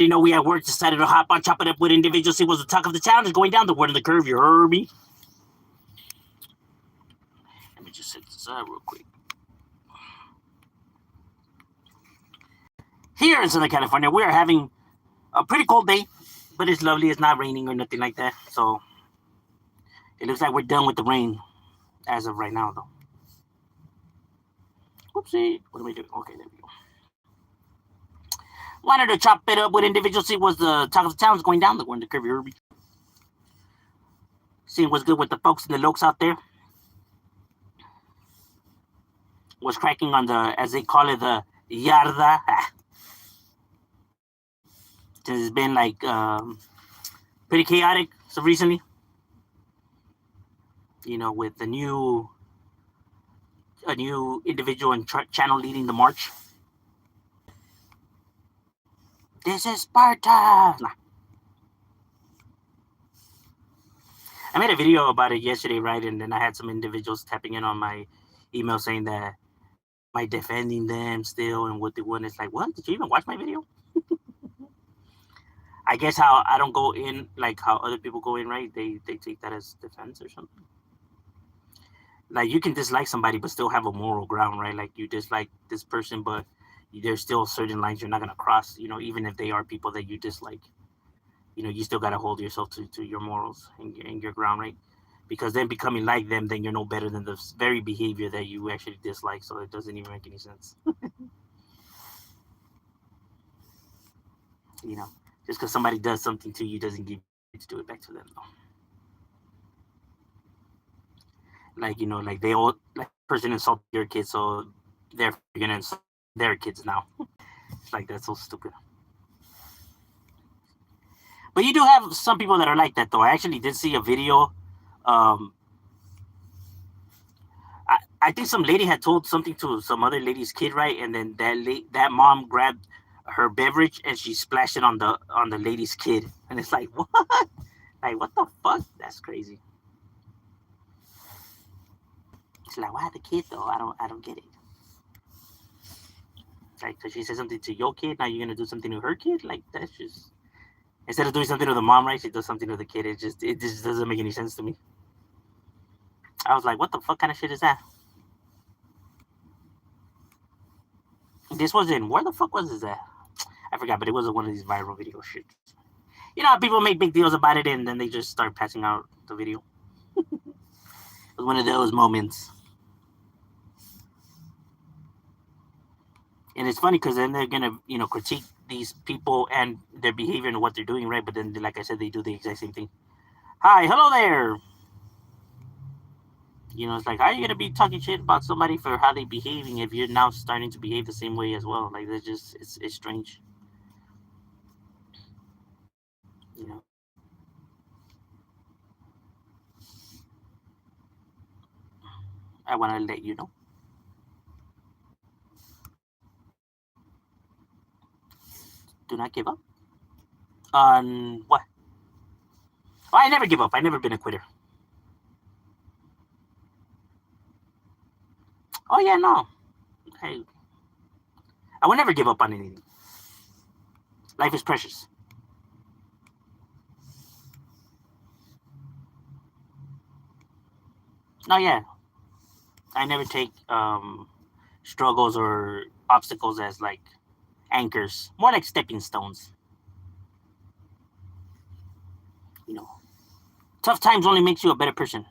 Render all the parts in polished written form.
You know, we at work decided to hop on, chop it up with individuals. See what's the talk of the town is going down the word of the curve. You heard me? Let me just set this up real quick. Here in Southern California, we are having a pretty cold day, but it's lovely. It's not raining or nothing like that. So it looks like we're done with the rain as of right now, though. Oopsie. What do we do? Okay, there we go. Wanted to chop it up with individuals. See what's the talk of the town is going down the word of the curve. You heard me? Seeing what's good with the folks and the lokes out there. Was cracking on the, as they call it, the yarda. It's been like pretty chaotic so recently. You know, with a new individual and channel leading the march. This is Sparta. Nah. I made a video about it yesterday, right? And then I had some individuals tapping in on my email saying that am I defending them still and what they want. It's like, what? Did you even watch my video? I guess how I don't go in like how other people go in, right? They take that as defense or something. Like you can dislike somebody but still have a moral ground, right? Like you dislike this person, but there's still certain lines you're not gonna cross, you know, even if they are people that you dislike. You know, you still gotta hold yourself to your morals and your ground, right? Because then becoming like them, then you're no better than the very behavior that you actually dislike. So it doesn't even make any sense. You know, just because somebody does something to you doesn't give you to do it back to them, though. Like, you know, like they all, like person insulted your kids, so they're gonna insult their kids now. It's like, that's so stupid. But you do have some people that are like that, though. I actually did see a video. I think some lady had told something to some other lady's kid, right? And then that mom grabbed her beverage and she splashed it on the lady's kid. And it's like, what? Like, what the fuck? That's crazy. It's like, why the kid though? I don't get it. Like, because she said something to your kid, now you're gonna do something to her kid? Like, that's just, instead of doing something to the mom, right? She does something to the kid. It just doesn't make any sense to me. I was like, what the fuck kind of shit is that? This was in, where the fuck was this at? I forgot, but it was one of these viral video shits. You know how people make big deals about it and then they just start passing out the video? It was one of those moments. And it's funny because then they're gonna, you know, critique these people and their behavior and what they're doing, right? But then, like I said, they do the exact same thing. Hi, hello there. You know, it's like, how are you gonna be talking shit about somebody for how they behaving if you're now starting to behave the same way as well? Like, that's just, it's strange. You know. I want to let you know. Do not give up. On what? Oh, I never give up. I never been a quitter. Oh yeah, no. I will never give up on anything. Life is precious. No, yeah. I never take struggles or obstacles as like anchors. More like stepping stones. You know, tough times only makes you a better person.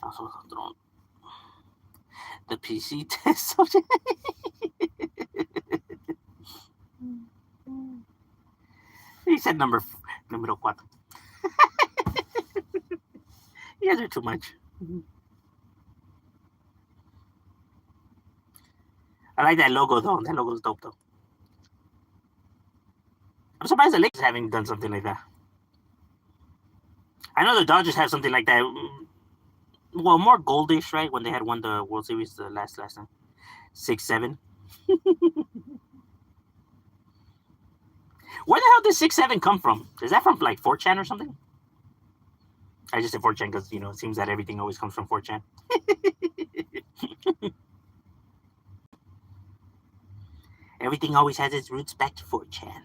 Also, the PC test subject. He said number 4. You guys are too much. I like that logo though. That logo's dope though. I'm surprised the Lakers haven't done something like that. I know the Dodgers have something like that. Well, more goldish, right? When they had won the World Series the last time, 6-7. Where the hell did 6-7 come from? Is that from like 4chan or something? I just said 4chan because, you know, it seems that everything always comes from 4chan. Everything always has its roots back to 4chan.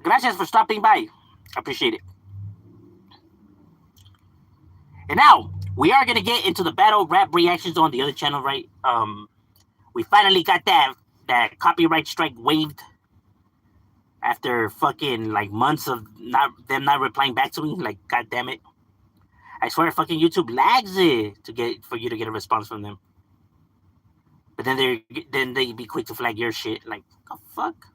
Gracias for stopping by. Appreciate it. And now we are gonna get into the battle rap reactions on the other channel, right? We finally got that copyright strike waived after fucking like months of not replying back to me. Like, god damn it! I swear, fucking YouTube lags it for you to get a response from them. But then they be quick to flag your shit. Like, the fuck.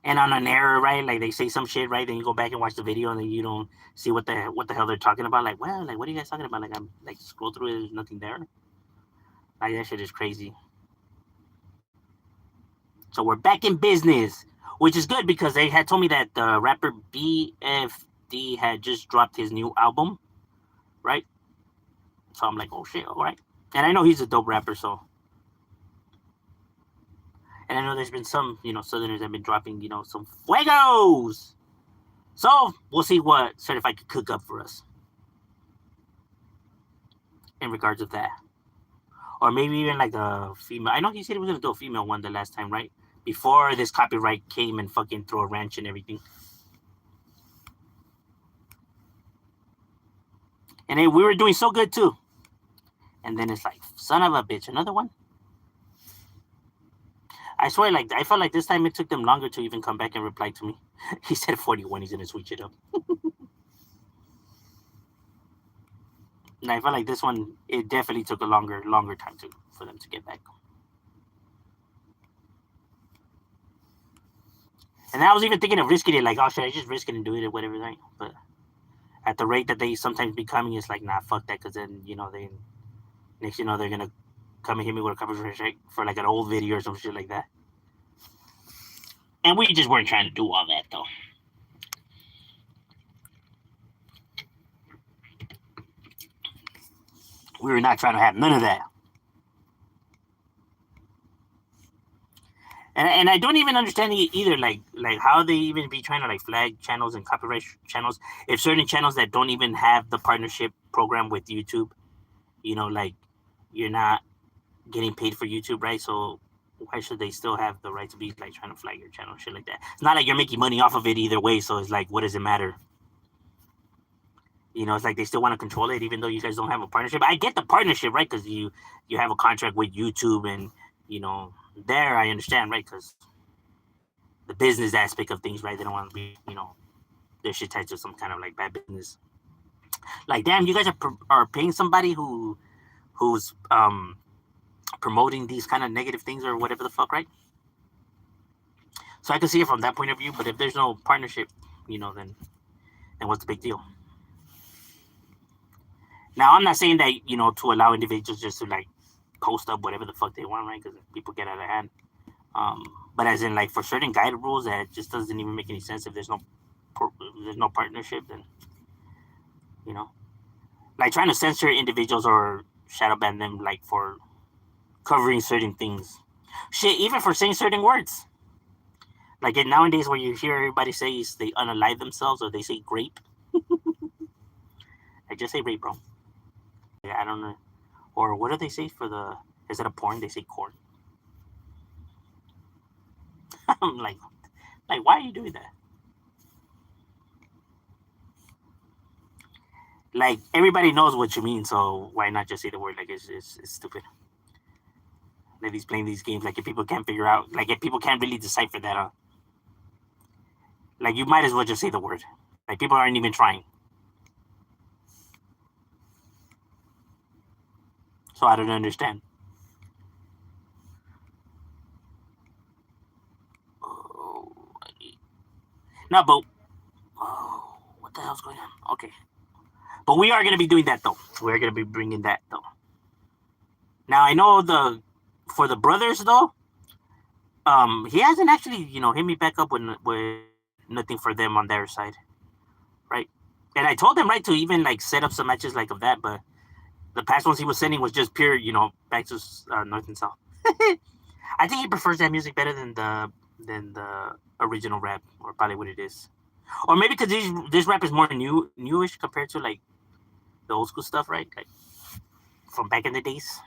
And on an error, right? Like they say some shit, right? Then you go back and watch the video, and then you don't see what the hell they're talking about. Like, well, like what are you guys talking about? Like I'm like scroll through it, there's nothing there. Like that shit is crazy. So we're back in business, which is good because they had told me that the rapper BFD had just dropped his new album, right? So I'm like, oh shit, all right. And I know he's a dope rapper, so. And I know there's been some, Southerners have been dropping, some fuegos. So we'll see what Certified could cook up for us in regards of that. Or maybe even like a female. I know he said he was going to do a female one the last time, right? Before this copyright came and fucking threw a wrench and everything. And then we were doing so good too. And then it's like, son of a bitch, another one? I swear, like, I felt like this time it took them longer to even come back and reply to me. He said 41, he's going to switch it up. And I felt like this one, it definitely took a longer time for them to get back. And I was even thinking of risking it, like, oh, should I just risk it and do it or whatever, right? But at the rate that they sometimes be coming, it's like, nah, fuck that, because then, they next they're going to come and hit me with a copyright strike for like an old video or some shit like that. And we just weren't trying to do all that though. We were not trying to have none of that. And I don't even understand either, like how they even be trying to like flag channels and copyright channels if certain channels that don't even have the partnership program with YouTube, like you're not getting paid for YouTube, right? So why should they still have the right to be like trying to flag your channel, shit like that? It's not like you're making money off of it either way, so it's like, what does it matter? It's like they still want to control it, even though you guys don't have a partnership. I get the partnership, right? Because you have a contract with YouTube, and there I understand, right? Because the business aspect of things, right? They don't want to be, their shit tied to some kind of like bad business. Like, damn, you guys are paying somebody who's promoting these kind of negative things or whatever the fuck, right? So I can see it from that point of view, but if there's no partnership, then what's the big deal? Now, I'm not saying that, to allow individuals just to like post up whatever the fuck they want, right? Because people get out of hand. But as in, like, for certain guide rules that just doesn't even make any sense if there's no partnership, then, like trying to censor individuals or shadow ban them, like for covering certain things. Shit, even for saying certain words. Like nowadays where you hear everybody say they unalive themselves or they say grape. I just say rape, bro. I don't know. Or what do they say for is it a porn? They say corn. I'm like, why are you doing that? Like, everybody knows what you mean, so why not just say the word? Like, it's stupid. That he's playing these games, like, if people can't figure out, like, if people can't really decipher that, like, you might as well just say the word. Like, people aren't even trying. So I don't understand. No, but what the hell's going on? Okay. But we are going to be doing that, though. We're going to be bringing that, though. Now, I know for the brothers, though, he hasn't actually, hit me back up with nothing for them on their side, right? And I told them, right, to even, like, set up some matches like of that, but The past ones he was sending was just pure, back to north and south. I think he prefers that music better than the original rap, or probably what it is, or maybe because this rap is more newish compared to like the old school stuff, right? Like from back in the days.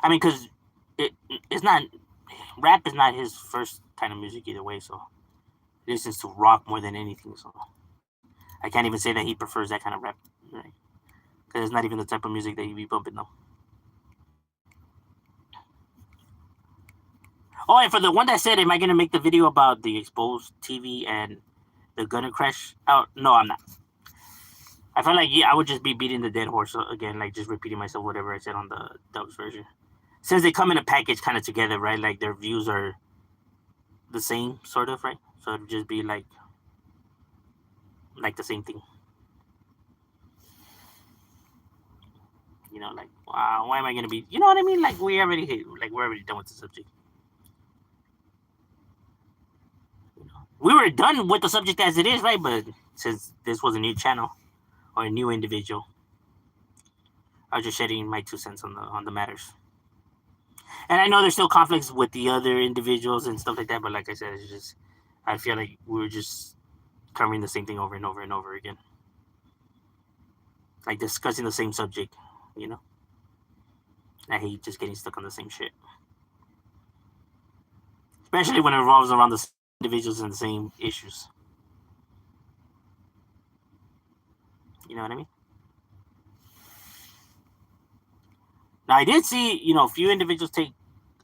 I mean, because it it's not rap is not his first kind of music either way. So he listens to rock more than anything. So I can't even say that he prefers that kind of rap, right? Because it's not even the type of music that he be bumping though. Oh, and for the one that said, "Am I gonna make the video about the exposed TV and the gunner crash out?" No, I'm not. I felt like I would just be beating the dead horse again, like just repeating myself, whatever I said on the Dubs version. Since they come in a package kind of together, right? Like their views are the same, sort of, right? So it'd just be like the same thing. Like, wow, why am I gonna be? You know what I mean? Like we're already done with the subject. We were done with the subject as it is, right? But since this was a new channel or a new individual, I was just shedding my 2 cents on the matters. And I know there's still conflicts with the other individuals and stuff like that, but like I said, it's just I feel like we were just covering the same thing over and over and over again, like discussing the same subject. You know, I hate just getting stuck on the same shit, especially when it revolves around the individuals and the same issues. You know what I mean? Now I did see, a few individuals take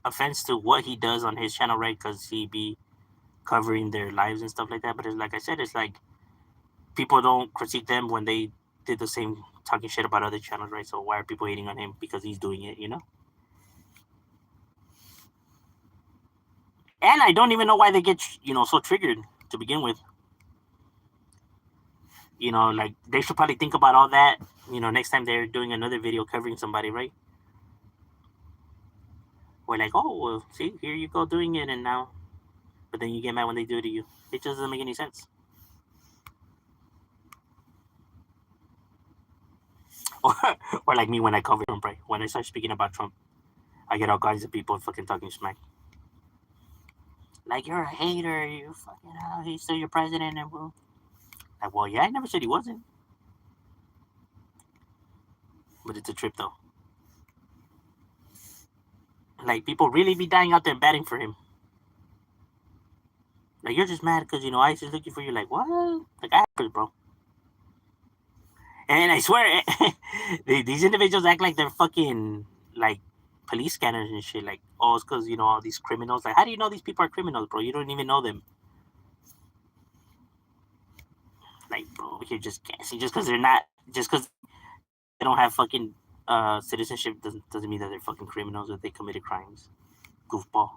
offense to what he does on his channel, right? Because he be covering their lives and stuff like that. But it's like I said, it's like people don't critique them when they did the same talking shit about other channels, right? So why are people hating on him because he's doing it, And I don't even know why they get, so triggered to begin with. Like they should probably think about all that, next time they're doing another video covering somebody, right? We're like, oh, well, see, here you go doing it, and now, but then you get mad when they do it to you. It just doesn't make any sense. Or, or like me when I cover Trump, right? When I start speaking about Trump, I get all kinds of people fucking talking smack. Like, you're a hater, you fucking, he's still your president, and well, like, well, yeah, I never said he wasn't. But it's a trip, though. Like, people really be dying out there batting for him. Like, you're just mad because, ICE is looking for you. Like, what? Like, actors, bro. And I swear, these individuals act like they're fucking, like, police scanners and shit. Like, oh, it's because, all these criminals. Like, how do you know these people are criminals, bro? You don't even know them. Like, bro, you're just guessing. Just because they're not, just because they don't have fucking citizenship doesn't mean that they're fucking criminals or they committed crimes. Goofball.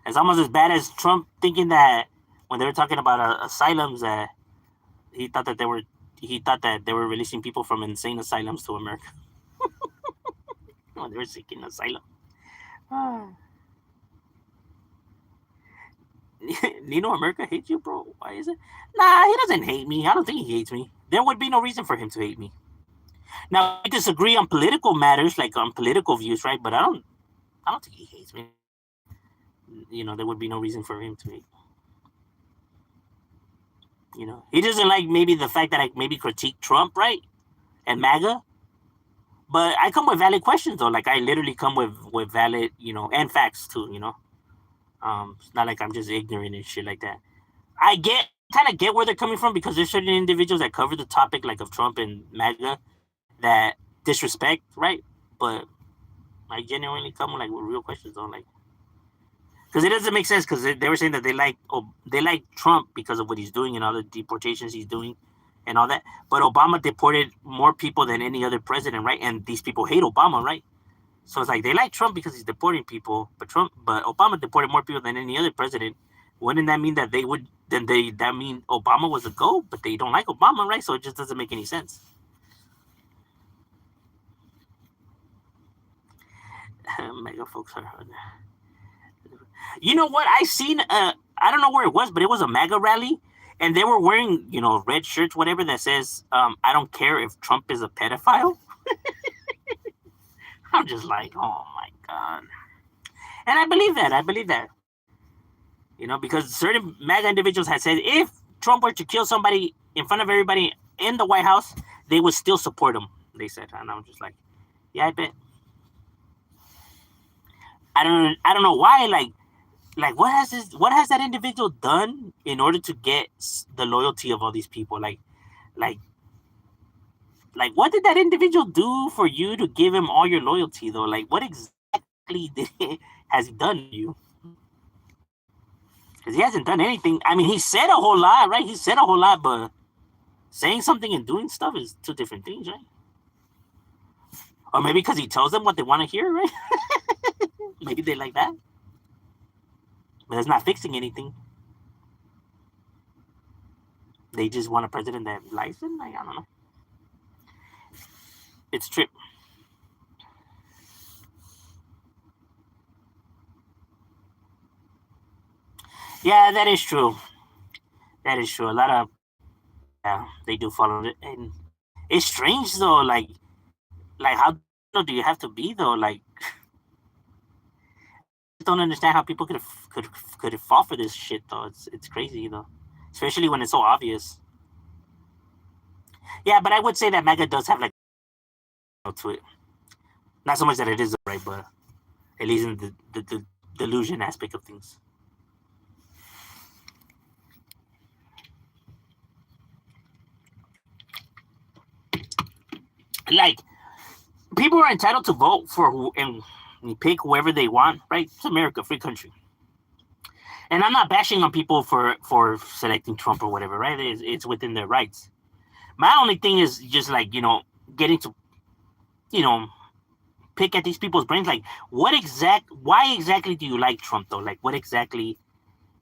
It's almost as bad as Trump thinking that when they were talking about asylums, that he thought that they were releasing people from insane asylums to America when they were seeking asylum. Nino, America hates you, bro. Why is it? Nah, he doesn't hate me. I don't think he hates me. There would be no reason for him to hate me. Now we disagree on political matters, like on political views, right? But I don't think he hates me. There would be no reason for him to hate. He doesn't like maybe the fact that I maybe critique Trump, right? And MAGA. But I come with valid questions though. Like I literally come with valid, and facts too, it's not like I'm just ignorant and shit like that. I kind of get where they're coming from because there's certain individuals that cover the topic like of Trump and MAGA that disrespect, right? But I genuinely come with real questions on like, because it doesn't make sense because they were saying that they like Trump because of what he's doing and all the deportations he's doing and all that. But Obama deported more people than any other president, right? And these people hate Obama, right? So it's like they like Trump because he's deporting people, but Obama deported more people than any other president. Wouldn't that mean that that mean Obama was a go, but they don't like Obama, right? So it just doesn't make any sense. Mega folks are. You know what? I seen I don't know where it was, but it was a MAGA rally, and they were wearing, red shirts, whatever, that says, "I don't care if Trump is a pedophile." I'm just like, oh my god, and I believe that. I believe that. Because certain MAGA individuals had said if Trump were to kill somebody in front of everybody in the White House, they would still support him. They said, and I'm just like, yeah, I bet. I don't know why. Like what has that individual done in order to get the loyalty of all these people? Like like what did that individual do for you to give him all your loyalty though? Like what exactly has he done to you? Because he hasn't done anything. I mean, he said a whole lot, right? He said a whole lot, but saying something and doing stuff is two different things, right? Or maybe because he tells them what they want to hear, right? Maybe they like that, but it's not fixing anything. They just want a president that likes them. Like, I don't know. It's trip. Yeah, that is true. That is true. A lot of, yeah, they do follow it, and it's strange though. Like how do you have to be though? Like, I don't understand how people could fall for this shit though. It's crazy though, especially when it's so obvious. Yeah, but I would say that MAGA does have like to it. Not so much that it is right, but at least in the delusion aspect of things. Like, people are entitled to vote for who and pick whoever they want, right? It's America, free country. And I'm not bashing on people for selecting Trump or whatever, right? It's within their rights. My only thing is just like, getting to, you know, pick at these people's brains. Like, why exactly do you like Trump though? Like, what exactly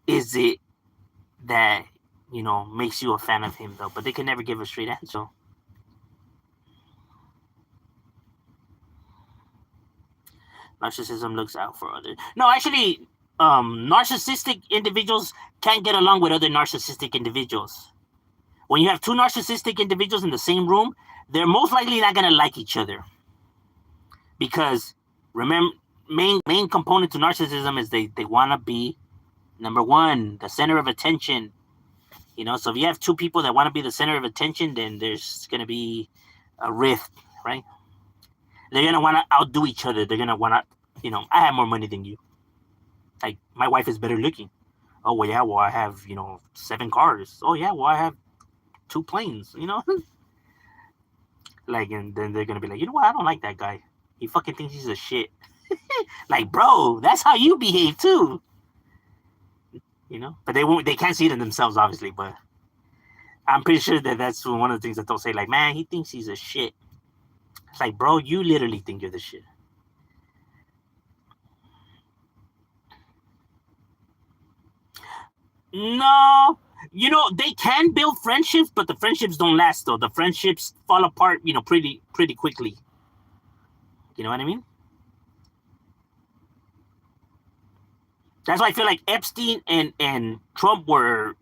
is it that, makes you a fan of him though? But they can never give a straight answer. Narcissism looks out for others. No, actually, narcissistic individuals can't get along with other narcissistic individuals. When you have two narcissistic individuals in the same room, they're most likely not gonna like each other because remember, main component to narcissism is they want to be number one, the center of attention. So if you have two people that want to be the center of attention, then there's gonna be a rift, right? They're gonna want to outdo each other. They're gonna want to, I have more money than you. Like, my wife is better looking. Oh well, yeah. Well, I have 7 cars. Oh yeah. Well, I have 2 planes. Like, and then they're gonna be like, what? I don't like that guy. He fucking thinks he's a shit. Like, bro, that's how you behave too. But they won't. They can't see it in themselves, obviously. But I'm pretty sure that that's one of the things that they'll say. Like, man, he thinks he's a shit. It's like, bro, you literally think you're the shit. No, they can build friendships, but the friendships don't last though. The friendships fall apart, pretty quickly. You know what I mean? That's why I feel like Epstein and Trump were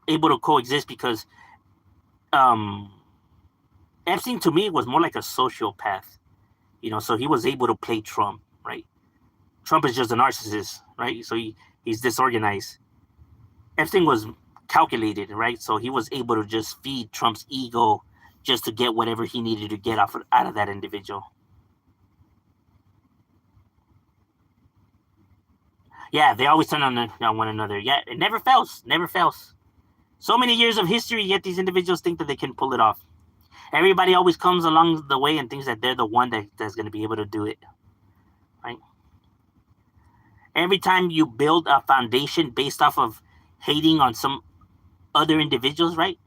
able to coexist because um Epstein to me was more like a sociopath. So he was able to play Trump, right? Trump is just a narcissist, right? So he's disorganized. Epstein was calculated, right? So he was able to just feed Trump's ego just to get whatever he needed to get out of that individual. Yeah, they always turn on one another. Yeah, it never fails. Never fails. So many years of history, yet these individuals think that they can pull it off. Everybody always comes along the way and thinks that they're the one that's going to be able to do it. Right? Every time you build a foundation based off of hating on some other individuals, right?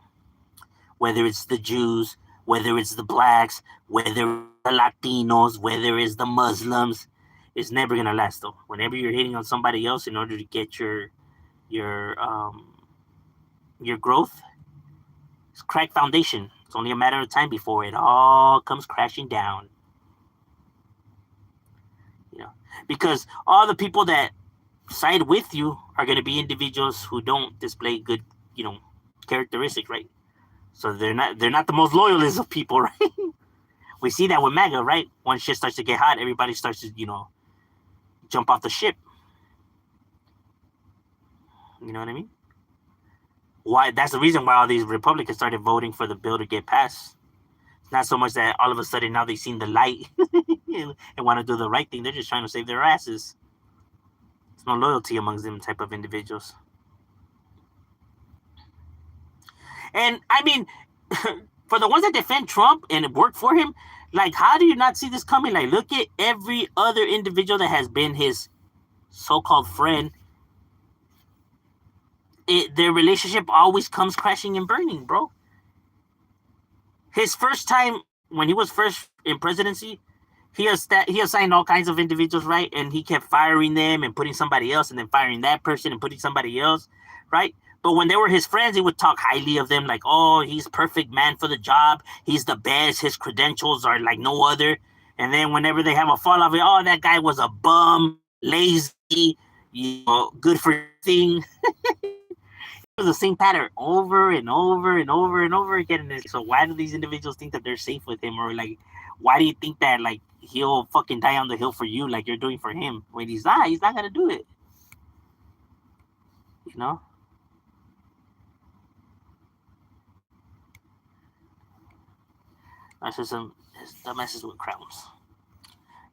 Whether it's the Jews, whether it's the blacks, whether the Latinos, whether it's the Muslims, it's never gonna last though. Whenever you're hating on somebody else in order to get your growth, it's cracked foundation. It's only a matter of time before it all comes crashing down. Because all the people that side with you are going to be individuals who don't display good, characteristics, right? So they're not the most loyalist of people, right? We see that with MAGA, right? Once shit starts to get hot, everybody starts to, jump off the ship. You know what I mean? Why? That's the reason why all these Republicans started voting for the bill to get passed. It's not so much that all of a sudden now they've seen the light and want to do the right thing. They're just trying to save their asses. There's no loyalty amongst them type of individuals. And I mean, for the ones that defend Trump and work for him, like, how do you not see this coming? Like, look at every other individual that has been his so-called friend. Their relationship always comes crashing and burning, bro. His first time when he was first in presidency, he assigned all kinds of individuals, right? And he kept firing them and putting somebody else, and then firing that person and putting somebody else, right? But when they were his friends, he would talk highly of them, like, oh, he's perfect man for the job. He's the best. His credentials are like no other. And then whenever they have a fall off, oh, that guy was a bum, lazy, good for nothing. It was the same pattern over and over and over and over again. And so why do these individuals think that they're safe with him? Or like, why do you think that like he'll fucking die on the hill for you like you're doing for him? When he's not gonna do it. You know? Narcissism is dumbasses with crowns.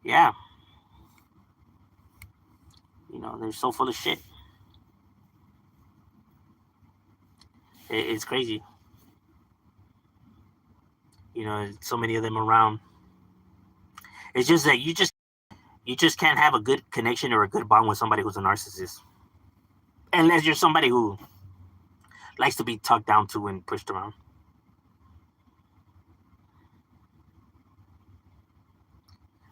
Yeah. They're so full of shit. It's crazy. So many of them around. It's just that you just can't have a good connection or a good bond with somebody who's a narcissist, unless you're somebody who likes to be talked down to and pushed around.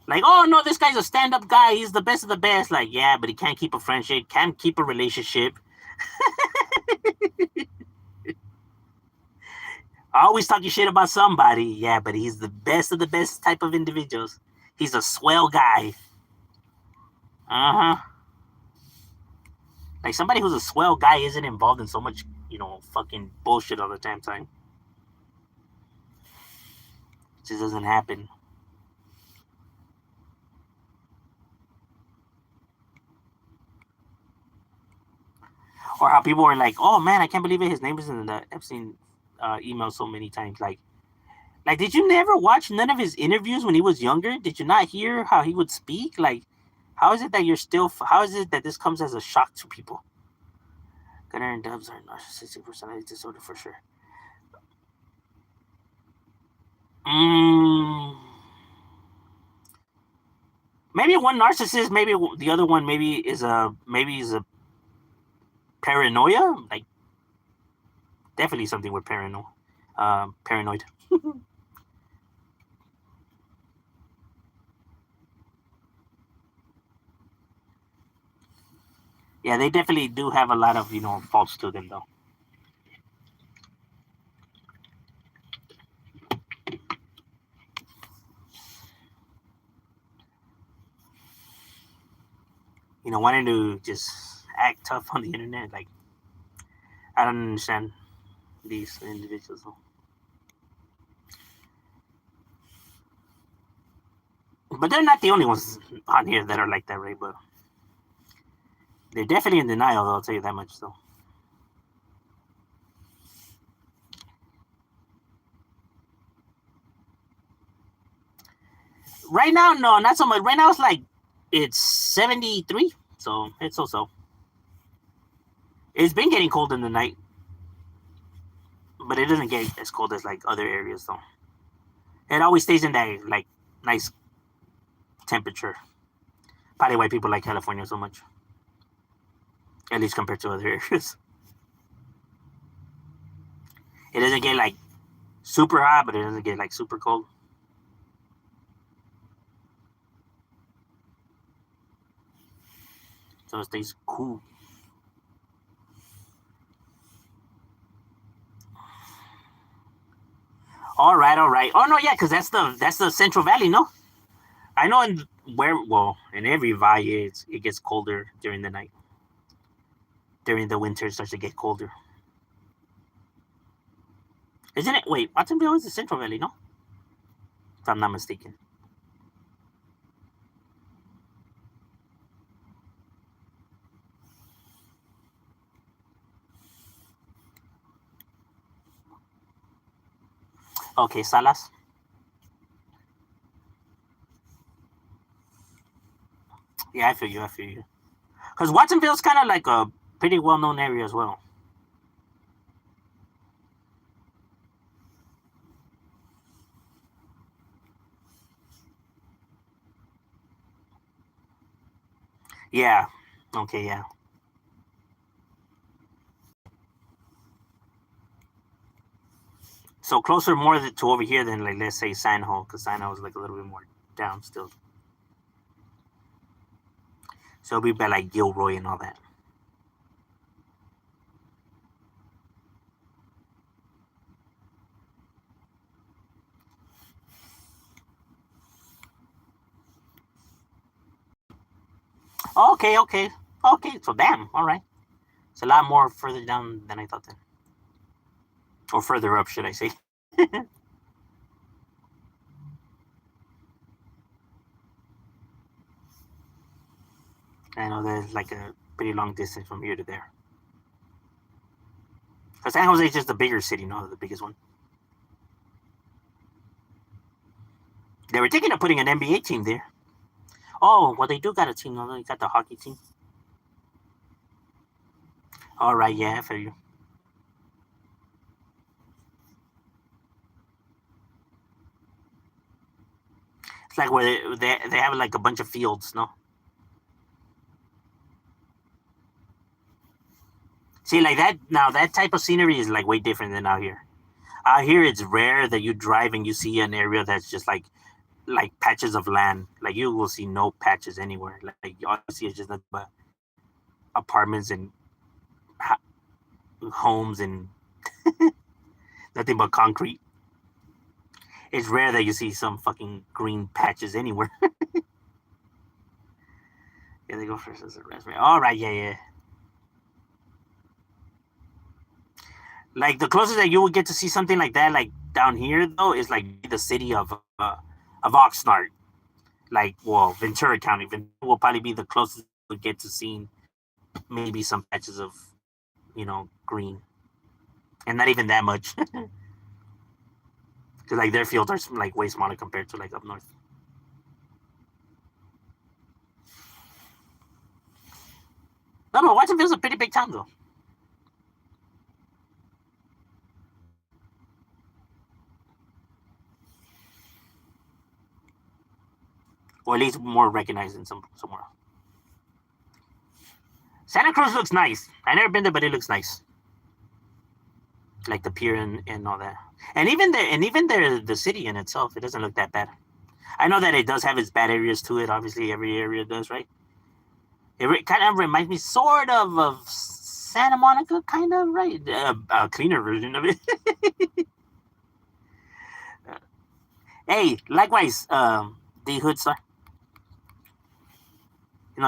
Like, oh no, this guy's a stand-up guy. He's the best of the best. Like, yeah, but he can't keep a friendship, can't keep a relationship. Always talking shit about somebody. Yeah, but he's the best of the best type of individuals. He's a swell guy. Uh-huh. Like, somebody who's a swell guy isn't involved in so much, fucking bullshit all the time. It just doesn't happen. Or how people were like, oh man, I can't believe it. His name is in the Epstein email so many times. Like, did you never watch none of his interviews when he was younger? Did you not hear how he would speak? Like, how is it that this comes as a shock to people? Gunnar and Dubs are narcissistic personality disorder for sure. Maybe one narcissist, maybe the other one is a paranoia. Like, definitely something with paranoid. Yeah, they definitely do have a lot of faults to them, though. Wanting to just act tough on the internet. Like, I don't understand these individuals. But they're not the only ones on here that are like that, right? But they're definitely in denial, though, I'll tell you that much, though. Right now, no, not so much. Right now, it's 73, so it's so. It's been getting cold in the night, but it doesn't get as cold as like other areas, though. It always stays in that like nice temperature. Probably why people like California so much, at least compared to other areas. It doesn't get like super hot, but it doesn't get like super cold. So it stays cool. All right. Oh no, yeah, because that's the Central Valley, no? I know in every valley it gets colder during the night. during the winter it starts to get colder. Isn't it? Wait, Watsonville is the Central Valley, no? If I'm not mistaken. Okay, Salas. Yeah, I feel you. I feel you. Because Watsonville's kind of like a pretty well-known area as well. Yeah. Okay. Yeah. So closer more to over here than like let's say San Ho, because San Ho is like a little bit more down still. So it'll be by like Gilroy and all that. Okay. Okay. Okay. So damn. All right. It's a lot more further down than I thought then, or further up, should I say? I know there's like a pretty long distance from here to there. Because San Jose is just the bigger city, not the biggest one. They were thinking of putting an NBA team there. Oh, well, they do got a team. No, they got the hockey team. All right, yeah, for you. It's like where they have like a bunch of fields, no? See, like that now, that type of scenery is like way different than out here. Out here, it's rare that you drive and you see an area that's just like patches of land. Like you will see no patches anywhere. Like all you see is just nothing but apartments and homes and nothing but concrete. It's rare that you see some fucking green patches anywhere. Yeah, they go first as a raspberry. All right, yeah, yeah. Like the closest that you would get to see something like that, like down here though, is like the city of Oxnard. Like, well, Ventura County. Ventura will probably be the closest we get to seeing maybe some patches of, green, and not even that much, because like their fields are like way smaller compared to like up north. No, but Watsonville's a pretty big town though. Or at least more recognized than somewhere. Santa Cruz looks nice. I never been there, but it looks nice. Like the pier and all that, and even the city in itself, it doesn't look that bad. I know that it does have its bad areas to it. Obviously, every area does, right? Kind of reminds me sort of Santa Monica, kind of, right? A cleaner version of it. Hey, likewise, the Hood Star.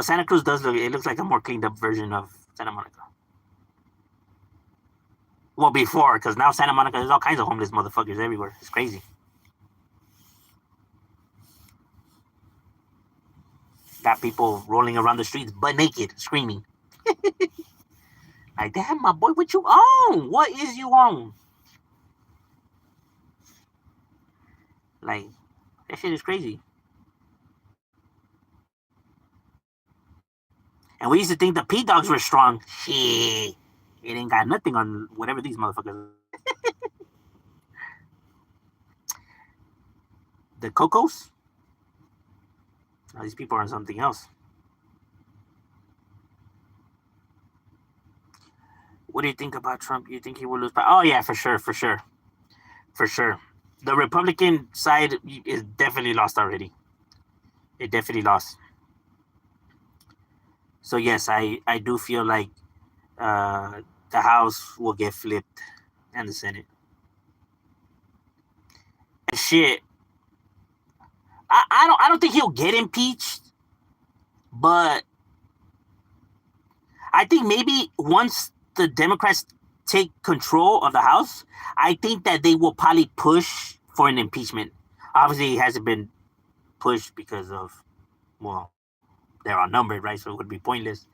Santa Cruz does look. It looks like a more cleaned up version of Santa Monica. Well, before, because now Santa Monica, there's all kinds of homeless motherfuckers everywhere. It's crazy. Got people rolling around the streets butt naked, screaming. Like, damn, my boy, what you own? What is you own? Like, that shit is crazy. And we used to think the P Dogs were strong. Shit. It ain't got nothing on whatever these motherfuckers. The Cocos? Oh, these people are on something else. What do you think about Trump? You think he will lose power? Oh, yeah, for sure, for sure. For sure. The Republican side is definitely lost already. It definitely lost. So, yes, I do feel like the House will get flipped and the Senate. And shit, I don't think he'll get impeached, but I think maybe once the Democrats take control of the House, I think that they will probably push for an impeachment. Obviously, it hasn't been pushed because of, well, they're outnumbered, right? So it would be pointless.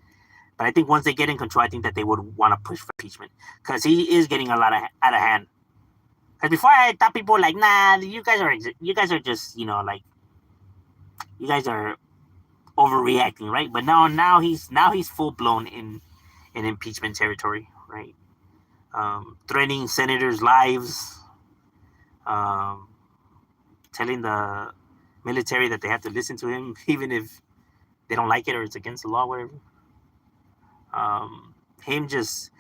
But I think once they get in control, I think that they would want to push for impeachment because he is getting a lot of out of hand. Because before I thought people were like, nah, you guys are just like you guys are overreacting, right? But now he's full blown in impeachment territory, right? Threatening senators' lives, um, telling the military that they have to listen to him even if they don't like it or it's against the law, whatever. Him just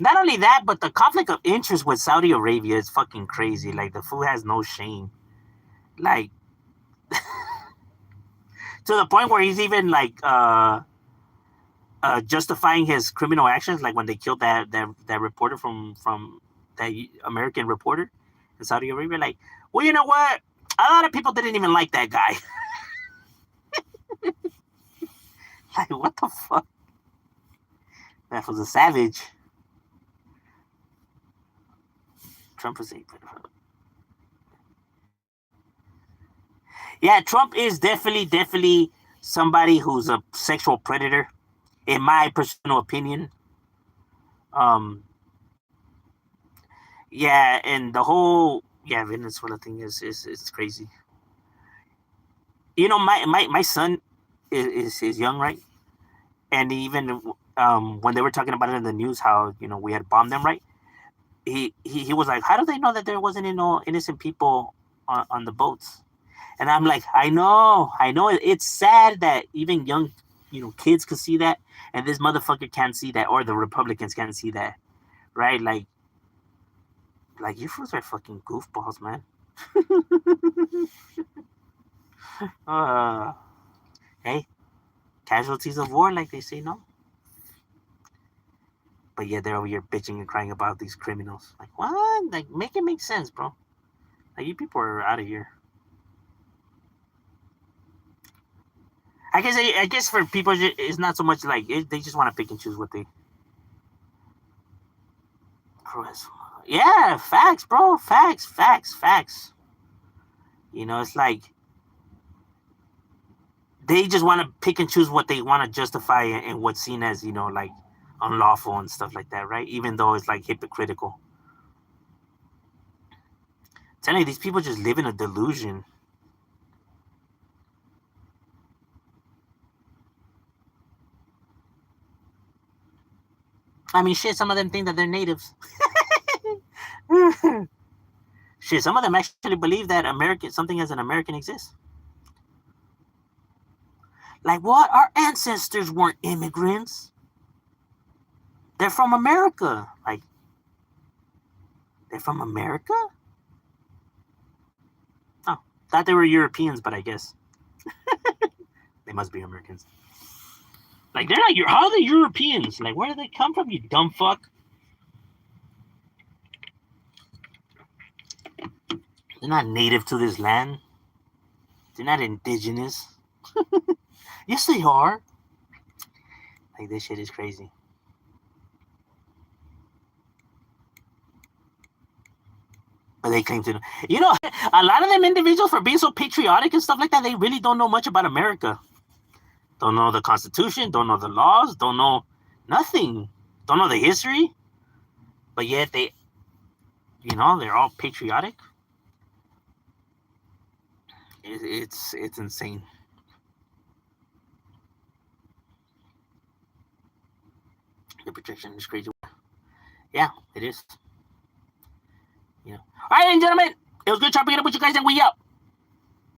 not only that, but the conflict of interest with Saudi Arabia is fucking crazy. Like the fool has no shame. Like to the point where he's even like justifying his criminal actions, like when they killed that reporter from that American reporter in Saudi Arabia. Like, well, you know what? A lot of people didn't even like that guy. Like, what the fuck? That was a savage. Trump was a yeah. Trump is definitely somebody who's a sexual predator, in my personal opinion. Um, yeah, and the whole Venezuela thing is crazy. My son is young, right? And even when they were talking about it in the news, how we had bombed them, right? He was like, how do they know that there wasn't no innocent people on the boats? And I'm like, I know, it's sad that even young kids could see that, and this motherfucker can't see that, or the Republicans can't see that, right? Like you fools are fucking goofballs, man. uh hey, casualties of war, like they say, no. But yeah, they're over here bitching and crying about these criminals. Like, what? Like, make it make sense, bro. Like, you people are out of here. I guess for people, it's not so much like they just want to pick and choose what they. Yeah, facts, bro. Facts. It's like they just want to pick and choose what they want to justify and what's seen as like unlawful and stuff like that, right? Even though it's like hypocritical. I'm telling you, these people just live in a delusion. I mean, shit, some of them think that they're natives. Shit, some of them actually believe that something as an American exists. Like, what? Our ancestors weren't immigrants. They're from America. Like, they're from America? Oh, thought they were Europeans, but I guess they must be Americans. Like, they're not. How are they Europeans? Like, where do they come from? You dumb fuck. They're not native to this land. They're not indigenous. Yes, they are. Like, this shit is crazy. But they claim to know. A lot of them individuals, for being so patriotic and stuff like that, they really don't know much about America. Don't know the Constitution, don't know the laws, don't know nothing. Don't know the history. But yet they're all patriotic. It's insane. The projection is crazy. Yeah, it is. All right, ladies and gentlemen, it was good chopping it up with you guys, and we out.